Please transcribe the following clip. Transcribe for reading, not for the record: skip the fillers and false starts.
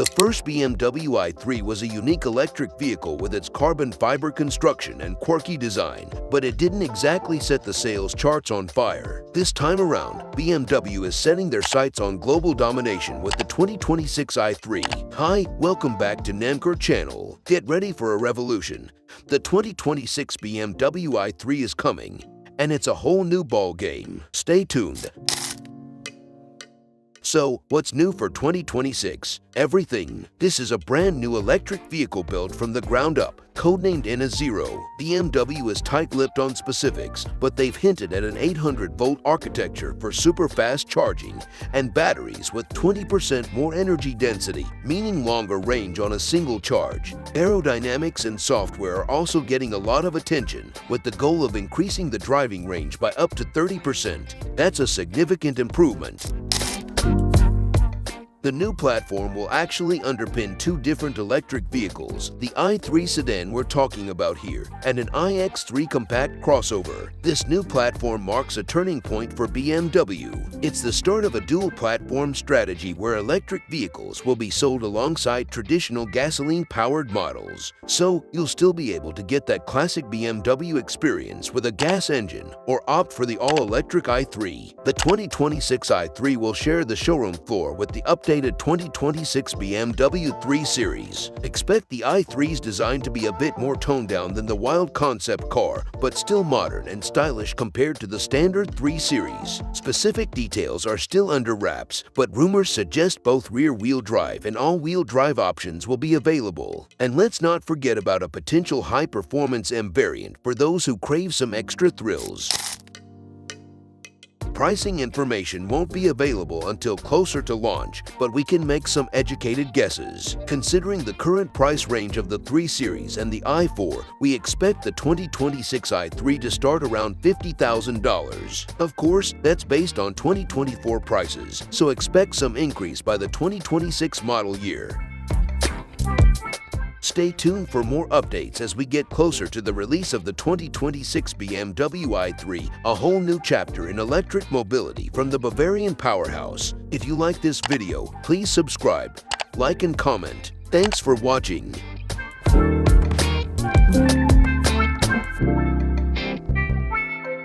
The first BMW i3 was a unique electric vehicle with its carbon fiber construction and quirky design, but it didn't exactly set the sales charts on fire. This time around, BMW is setting their sights on global domination with the 2026 i3. Hi, welcome back to NamCar channel. Get ready for a revolution. The 2026 BMW i3 is coming, and it's a whole new ball game. Stay tuned. So, what's new for 2026? Everything. This is a brand new electric vehicle built from the ground up, codenamed N0. BMW is tight-lipped on specifics, but they've hinted at an 800-volt architecture for super fast charging and batteries with 20% more energy density, meaning longer range on a single charge. Aerodynamics and software are also getting a lot of attention, with the goal of increasing the driving range by up to 30%. That's a significant improvement. The new platform will actually underpin two different electric vehicles, the i3 sedan we're talking about here, and an iX3 compact crossover. This new platform marks a turning point for BMW. It's the start of a dual-platform strategy where electric vehicles will be sold alongside traditional gasoline-powered models. So, you'll still be able to get that classic BMW experience with a gas engine or opt for the all-electric i3. The 2026 i3 will share the showroom floor with the updated 2026 BMW 3 Series. Expect the i3's design to be a bit more toned down than the wild concept car, but still modern and stylish compared to the standard 3 Series. Specific details are still under wraps, but rumors suggest both rear-wheel drive and all-wheel drive options will be available. And let's not forget about a potential high-performance M variant for those who crave some extra thrills. Pricing information won't be available until closer to launch, but we can make some educated guesses. Considering the current price range of the 3 Series and the i4, we expect the 2026 i3 to start around $50,000. Of course, that's based on 2024 prices, so expect some increase by the 2026 model year. Stay tuned for more updates as we get closer to the release of the 2026 BMW i3, a whole new chapter in electric mobility from the Bavarian powerhouse. If you like this video, please subscribe, like and comment. Thanks for watching.